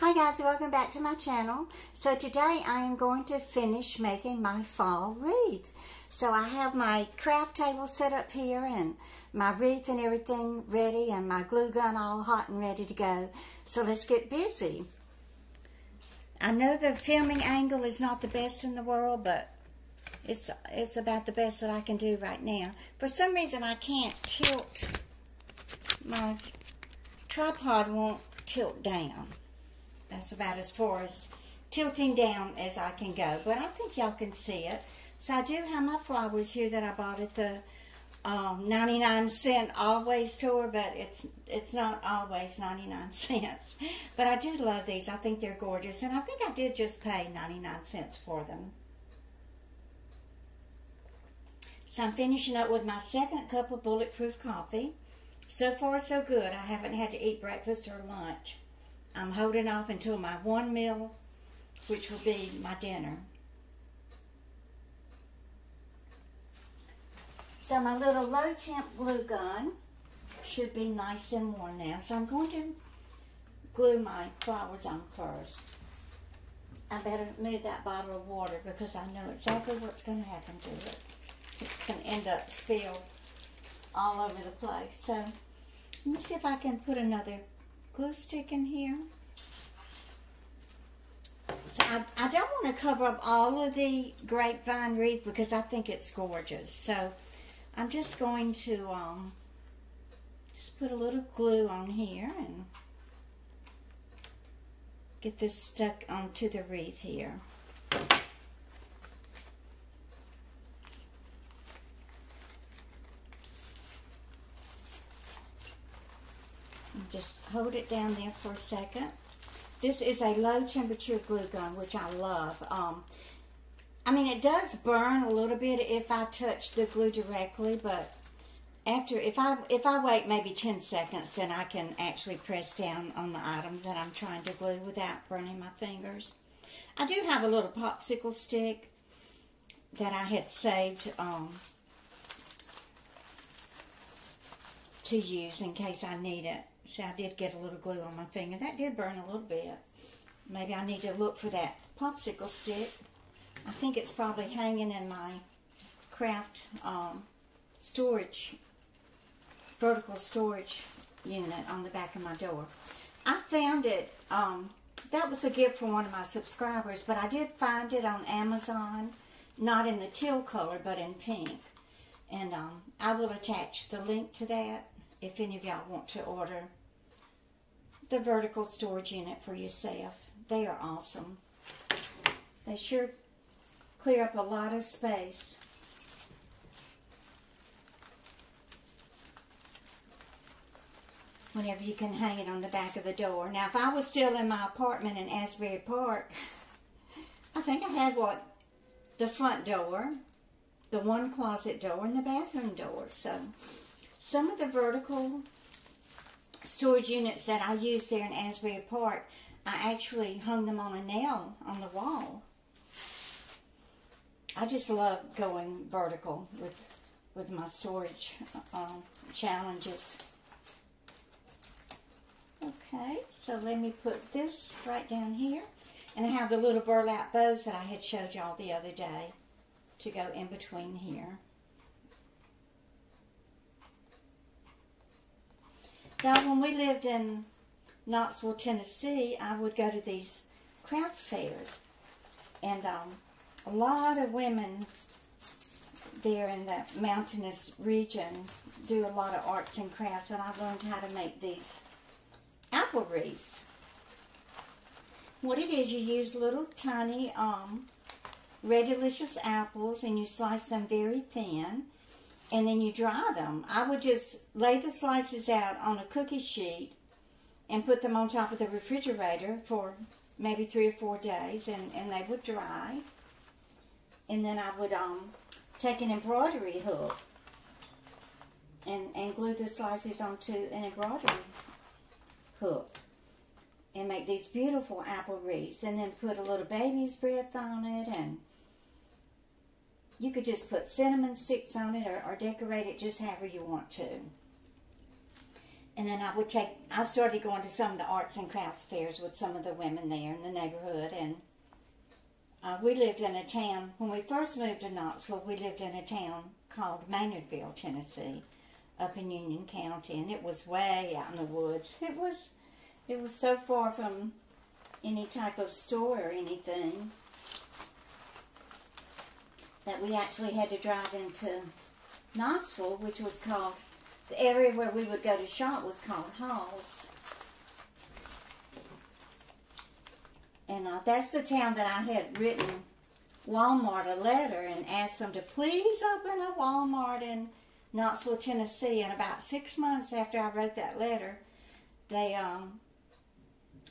Hi guys, welcome back to my channel. So today I am going to finish making my fall wreath. So I have my craft table set up here and my wreath and everything ready and my glue gun all hot and ready to go. So let's get busy. I know the filming angle is not the best in the world, but it's about the best that I can do right now. For some reason I can't tilt, my tripod won't tilt down. That's about as far as tilting down as I can go, but I think y'all can see it. So I do have my flowers here that I bought at the 99-cent Always store, but it's not always 99 cents. But I do love these. I think they're gorgeous, and I think I did just pay 99 cents for them. So I'm finishing up with my second cup of bulletproof coffee. So far, so good. I haven't had to eat breakfast or lunch. I'm holding off until my one meal, which will be my dinner. So my little low temp glue gun should be nice and warm now. So I'm going to glue my flowers on first. I better move that bottle of water because I know exactly what's going to happen to it. It's going to end up spilled all over the place. So let me see if I can put another glue stick in here. So I don't want to cover up all of the grapevine wreath because I think it's gorgeous. So I'm just going to just put a little glue on here and get this stuck onto the wreath here. Just hold it down there for a second. This is a low temperature glue gun, which I love. I mean, it does burn a little bit if I touch the glue directly, but if I wait maybe 10 seconds, then I can actually press down on the item that I'm trying to glue without burning my fingers. I do have a little popsicle stick that I had saved to use in case I need it. See, I did get a little glue on my finger. That did burn a little bit. Maybe I need to look for that popsicle stick. I think it's probably hanging in my craft storage, vertical storage unit on the back of my door. I found it, that was a gift from one of my subscribers, but I did find it on Amazon, not in the teal color, but in pink. And I will attach the link to that if any of y'all want to order the vertical storage unit for yourself. They are awesome. They sure clear up a lot of space. Whenever you can hang it on the back of the door. Now, if I was still in my apartment in Asbury Park, I think I had the front door, the one closet door, and the bathroom door. So some of the vertical storage units that I use there in Asbury Park, I actually hung them on a nail on the wall. I just love going vertical with my storage challenges. Okay, so let me put this right down here. And I have the little burlap bows that I had showed y'all the other day to go in between here. Now, when we lived in Knoxville, Tennessee, I would go to these craft fairs. And a lot of women there in the mountainous region do a lot of arts and crafts, and I learned how to make these apple wreaths. What it is, you use little tiny red delicious apples and you slice them very thin and then you dry them. I would just lay the slices out on a cookie sheet and put them on top of the refrigerator for maybe 3 or 4 days and they would dry. And then I would take an embroidery hook and glue the slices onto an embroidery hook and make these beautiful apple wreaths, and then put a little baby's breath on it, and you could just put cinnamon sticks on it or decorate it just however you want to. And then I started going to some of the arts and crafts fairs with some of the women there in the neighborhood. And we lived in a town, when we first moved to Knoxville, we lived in a town called Maynardville, Tennessee, up in Union County. And it was way out in the woods. It was so far from any type of store or anything that we actually had to drive into Knoxville, which was called, the area where we would go to shop was called Halls. And that's the town that I had written Walmart a letter and asked them to please open a Walmart in Knoxville, Tennessee. And about 6 months after I wrote that letter, they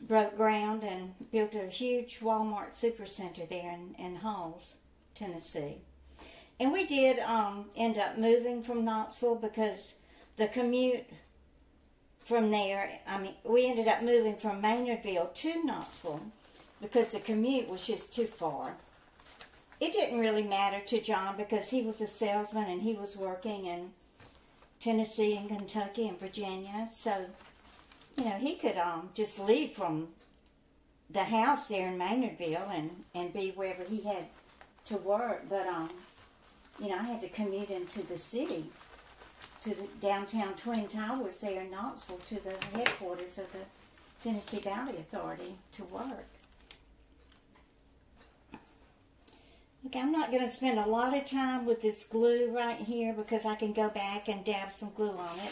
broke ground and built a huge Walmart supercenter there in Halls, Tennessee. And we did end up moving from Knoxville because the commute from there, we ended up moving from Maynardville to Knoxville because the commute was just too far. It didn't really matter to John because he was a salesman and he was working in Tennessee and Kentucky and Virginia. So, you know, he could just leave from the house there in Maynardville and be wherever he had to work. But, you know, I had to commute into the city, to the downtown Twin Towers there in Knoxville, to the headquarters of the Tennessee Valley Authority to work. Okay, I'm not going to spend a lot of time with this glue right here because I can go back and dab some glue on it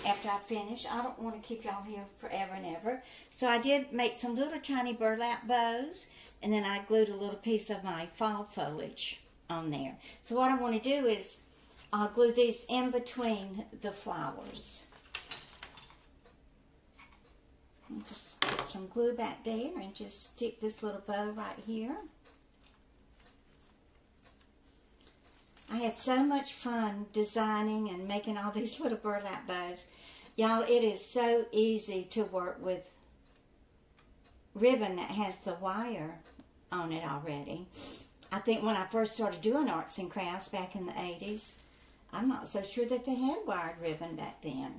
after I finish. I don't want to keep y'all here forever and ever. So I did make some little tiny burlap bows, and then I glued a little piece of my fall foliage on there. So what I want to do is I'll glue these in between the flowers. I'll just put some glue back there and just stick this little bow right here. I had so much fun designing and making all these little burlap bows. Y'all, it is so easy to work with ribbon that has the wire on it already. I think when I first started doing arts and crafts back in the 80s, I'm not so sure that they had wired ribbon back then.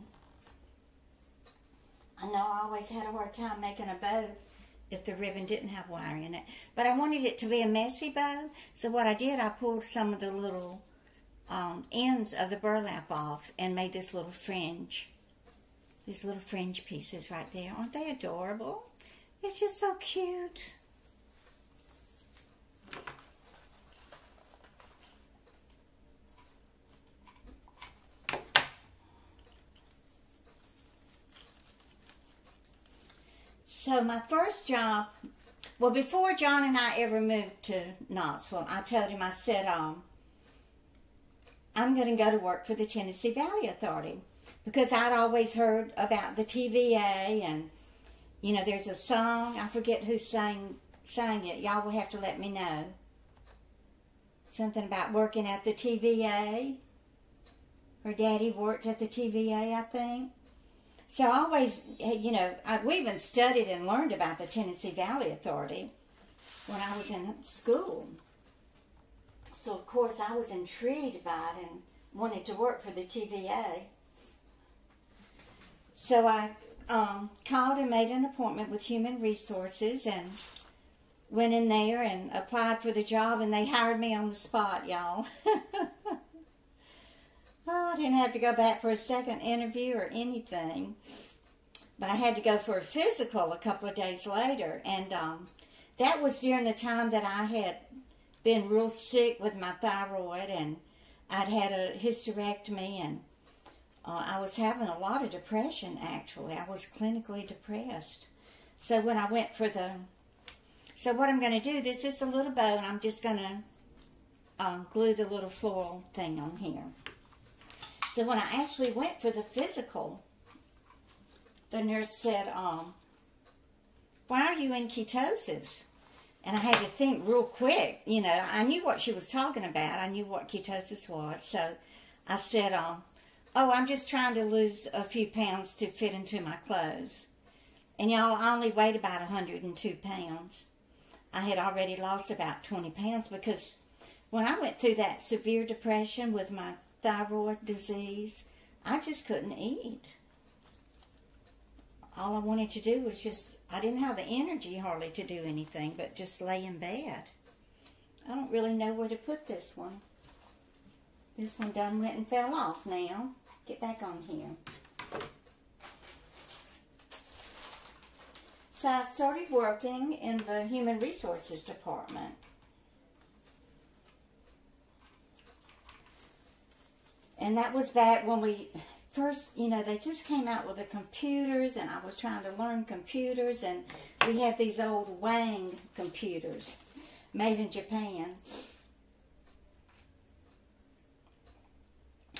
I know I always had a hard time making a bow if the ribbon didn't have wire in it. But I wanted it to be a messy bow, so what I did, I pulled some of the little ends of the burlap off and made this little fringe. These little fringe pieces right there. Aren't they adorable? It's just so cute. So my first job, well, before John and I ever moved to Knoxville, I told him, I said, I'm going to go to work for the Tennessee Valley Authority because I'd always heard about the TVA and, you know, there's a song, I forget who sang it. Y'all will have to let me know. Something about working at the TVA. Her daddy worked at the TVA, I think. So I always, you know, we even studied and learned about the Tennessee Valley Authority when I was in school. So, of course, I was intrigued by it and wanted to work for the TVA. So I called and made an appointment with Human Resources and went in there and applied for the job, and they hired me on the spot, y'all. I didn't have to go back for a second interview or anything. But I had to go for a physical a couple of days later. And that was during the time that I had been real sick with my thyroid. And I'd had a hysterectomy. And I was having a lot of depression, actually. I was clinically depressed. So when I went for the... So what I'm going to do, this is a little bow. And I'm just going to glue the little floral thing on here. So when I actually went for the physical, the nurse said, why are you in ketosis? And I had to think real quick. You know, I knew what she was talking about. I knew what ketosis was. So I said, oh, I'm just trying to lose a few pounds to fit into my clothes. And y'all, I only weighed about 102 pounds. I had already lost about 20 pounds because when I went through that severe depression with my thyroid disease, I just couldn't eat. all I wanted to do was just, I didn't have the energy hardly to do anything but just lay in bed. I don't really know where to put this one. This one done went and fell off now. Get back on here. So I started working in the Human Resources Department. And that was back when we first, you know, they just came out with the computers, and I was trying to learn computers, and we had these old Wang computers made in Japan.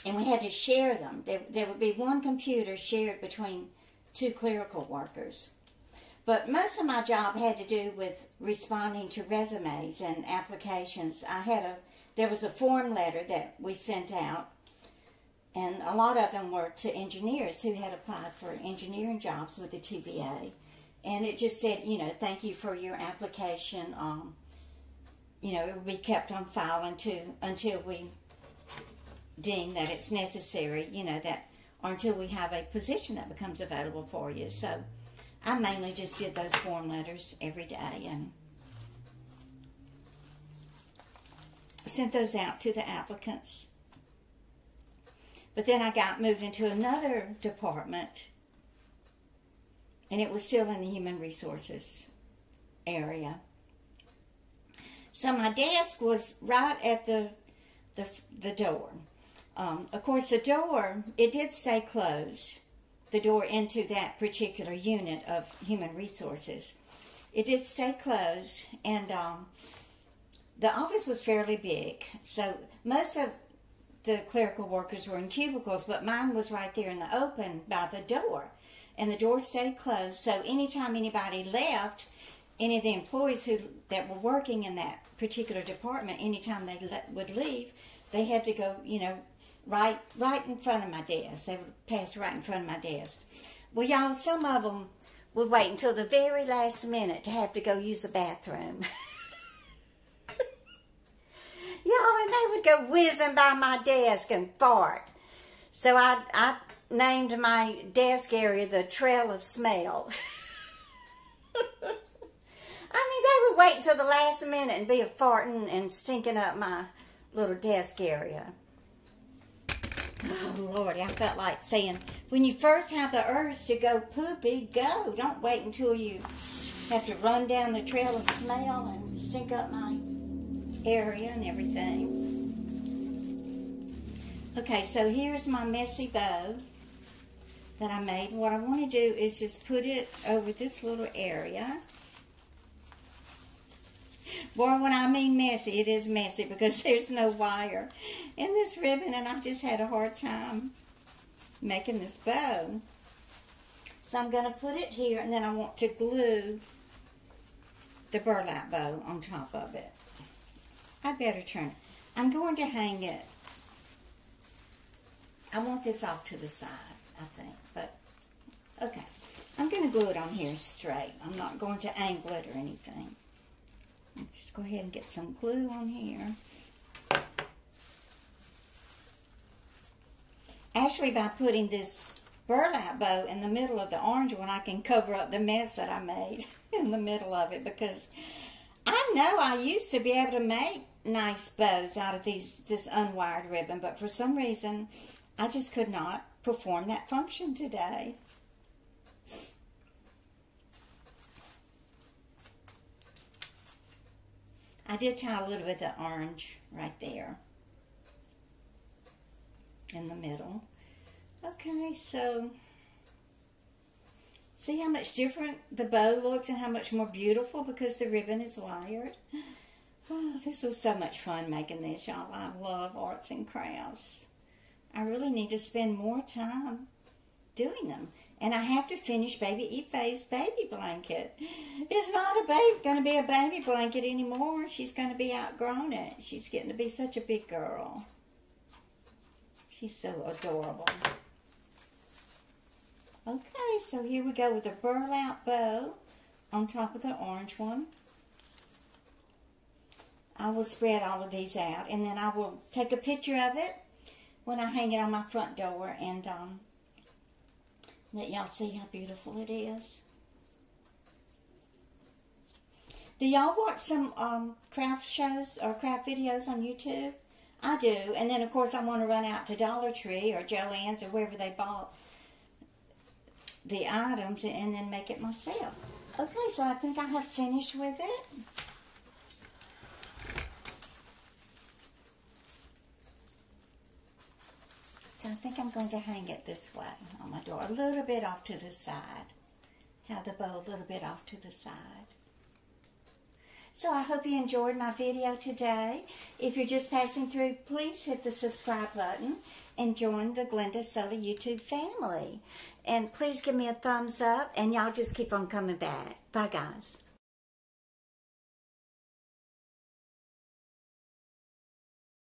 And we had to share them. There would be one computer shared between 2 clerical workers. But most of my job had to do with responding to resumes and applications. There was a form letter that we sent out, and a lot of them were to engineers who had applied for engineering jobs with the TVA. And it just said, you know, thank you for your application. You know, it will be kept on file until we deem that it's necessary, you know, or until we have a position that becomes available for you. So I mainly just did those form letters every day and sent those out to the applicants. But then I got moved into another department, and it was still in the human resources area. So my desk was right at the door. Of course, the door, it did stay closed, the door into that particular unit of human resources. It did stay closed, and the office was fairly big. So most of the clerical workers were in cubicles, but mine was right there in the open by the door. And the door stayed closed, so anytime anybody left, any of the employees that were working in that particular department, anytime they would leave, they had to go, you know, right in front of my desk. They would pass right in front of my desk. Well, y'all, some of them would wait until the very last minute to have to go use the bathroom. Y'all, and they would go whizzing by my desk and fart. So I named my desk area the Trail of Smell. I mean, they would wait until the last minute and be farting and stinking up my little desk area. Oh, Lordy, I felt like saying, when you first have the urge to go poopy, go. Don't wait until you have to run down the trail of smell and stink up my area and everything. Okay, so here's my messy bow that I made. What I want to do is just put it over this little area. Boy, when I mean messy, it is messy because there's no wire in this ribbon, and I just had a hard time making this bow. So I'm going to put it here, and then I want to glue the burlap bow on top of it. I better turn it. I'm going to hang it. I want this off to the side, I think, but okay. I'm going to glue it on here straight. I'm not going to angle it or anything. Just go ahead and get some glue on here. Actually, by putting this burlap bow in the middle of the orange one, I can cover up the mess that I made in the middle of it, because I know I used to be able to make nice bows out of this unwired ribbon, but for some reason, I just could not perform that function today. I did tie a little bit of orange right there in the middle. Okay, so see how much different the bow looks and how much more beautiful because the ribbon is wired. Oh, this was so much fun making this, y'all. I love arts and crafts. I really need to spend more time doing them. And I have to finish Baby Ife's baby blanket. It's not going to be a baby blanket anymore. She's going to be outgrown it. She's getting to be such a big girl. She's so adorable. Okay, so here we go with the burlap bow on top of the orange one. I will spread all of these out, and then I will take a picture of it when I hang it on my front door and Let y'all see how beautiful it is. Do y'all watch some craft shows or craft videos on YouTube? I do. And then, of course, I want to run out to Dollar Tree or Joann's or wherever they bought the items and then make it myself. Okay, so I think I have finished with it. So I think I'm going to hang it this way on my door, a little bit off to the side. Have the bow a little bit off to the side. So I hope you enjoyed my video today. If you're just passing through, please hit the subscribe button and join the Glenda Sully YouTube family. And please give me a thumbs up, and y'all just keep on coming back. Bye, guys.